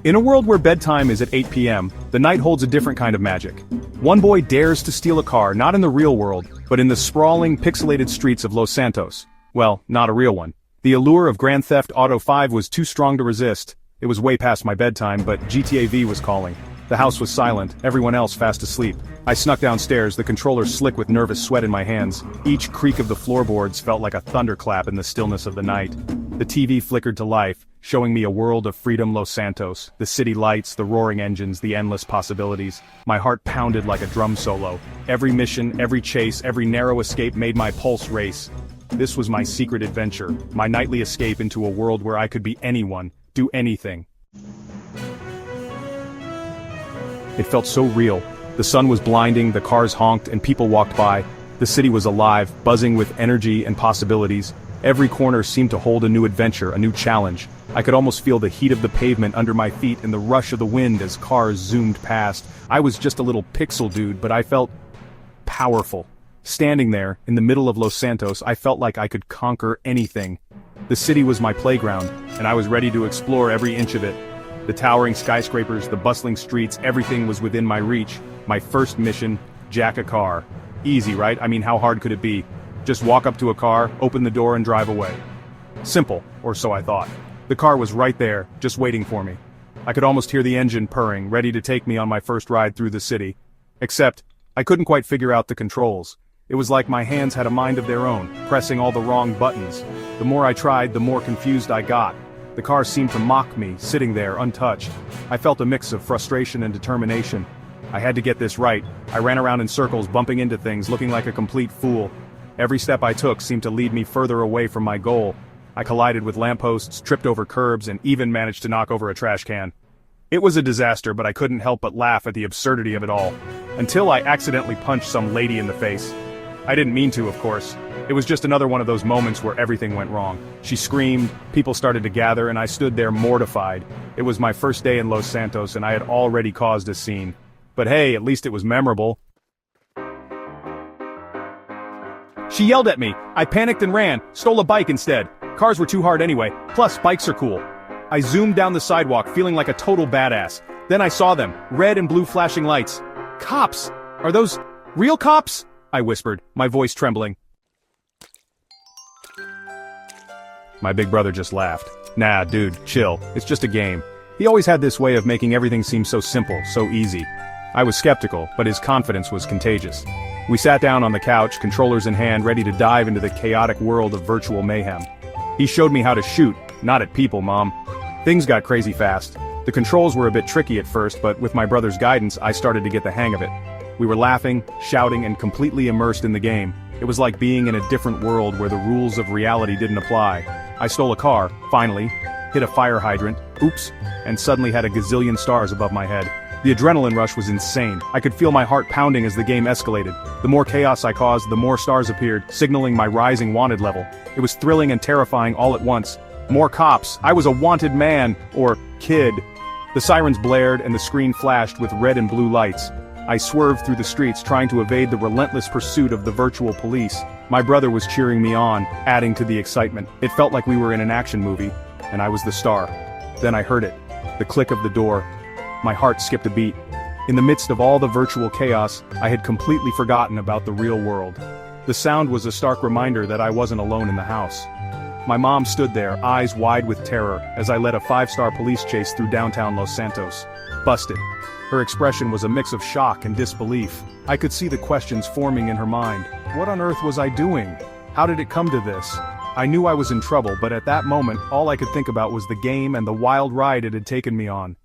In a world where bedtime is at 8 p.m., the night holds a different kind of magic. One boy dares to steal a car not in the real world, but in the sprawling, pixelated streets of Los Santos. Well, not a real one. The allure of Grand Theft Auto 5 was too strong to resist. It was way past my bedtime, but GTA V was calling. The house was silent, everyone else fast asleep. I snuck downstairs, the controller slick with nervous sweat in my hands. Each creak of the floorboards felt like a thunderclap in the stillness of the night. The TV flickered to life, showing me a world of freedom. Los Santos, the city lights, the roaring engines, the endless possibilities. My heart pounded like a drum solo. Every mission, every chase, every narrow escape made my pulse race. This was my secret adventure, my nightly escape into a world where I could be anyone, do anything. It felt so real. The sun was blinding, the cars honked, and people walked by. The city was alive, buzzing with energy and possibilities. Every corner seemed to hold a new adventure, a new challenge. I could almost feel the heat of the pavement under my feet and the rush of the wind as cars zoomed past. I was just a little pixel dude, but I felt powerful. Standing there, in the middle of Los Santos, I felt like I could conquer anything. The city was my playground, and I was ready to explore every inch of it. The towering skyscrapers, the bustling streets, everything was within my reach. My first mission, jack a car. Easy, right? I mean, how hard could it be? Just walk up to a car, open the door and drive away. Simple, or so I thought. The car was right there, just waiting for me. I could almost hear the engine purring, ready to take me on my first ride through the city. Except, I couldn't quite figure out the controls. It was like my hands had a mind of their own, pressing all the wrong buttons. The more I tried, the more confused I got. The car seemed to mock me, sitting there untouched. I felt a mix of frustration and determination. I had to get this right. I ran around in circles, bumping into things, looking like a complete fool. Every step I took seemed to lead me further away from my goal. I collided with lampposts, tripped over curbs, and even managed to knock over a trash can. It was a disaster, but I couldn't help but laugh at the absurdity of it all. Until I accidentally punched some lady in the face. I didn't mean to, of course. It was just another one of those moments where everything went wrong. She screamed, people started to gather, and I stood there mortified. It was my first day in Los Santos, and I had already caused a scene. But hey, at least it was memorable. She yelled at me. I panicked and ran, stole a bike instead. Cars were too hard anyway, plus bikes are cool. I zoomed down the sidewalk, feeling like a total badass. Then I saw them, red and blue flashing lights. Cops! Are those real cops? I whispered, my voice trembling. My big brother just laughed. Nah, dude, chill. It's just a game. He always had this way of making everything seem so simple, so easy. I was skeptical, but his confidence was contagious. We sat down on the couch, controllers in hand, ready to dive into the chaotic world of virtual mayhem. He showed me how to shoot, not at people, Mom. Things got crazy fast. The controls were a bit tricky at first, but with my brother's guidance, I started to get the hang of it. We were laughing, shouting, and completely immersed in the game. It was like being in a different world where the rules of reality didn't apply. I stole a car, finally, hit a fire hydrant, oops, and suddenly had a gazillion stars above my head. The adrenaline rush was insane. I could feel my heart pounding as the game escalated. The more chaos I caused, the more stars appeared, signaling my rising wanted level. It was thrilling and terrifying all at once. More cops. I was a wanted man, or kid. The sirens blared and the screen flashed with red and blue lights. I swerved through the streets trying to evade the relentless pursuit of the virtual police. My brother was cheering me on, adding to the excitement. It felt like we were in an action movie, and I was the star. Then I heard it. The click of the door. My heart skipped a beat. In the midst of all the virtual chaos, I had completely forgotten about the real world. The sound was a stark reminder that I wasn't alone in the house. My mom stood there, eyes wide with terror, as I led a 5-star police chase through downtown Los Santos. Busted. Her expression was a mix of shock and disbelief. I could see the questions forming in her mind. What on earth was I doing? How did it come to this? I knew I was in trouble, but at that moment, all I could think about was the game and the wild ride it had taken me on.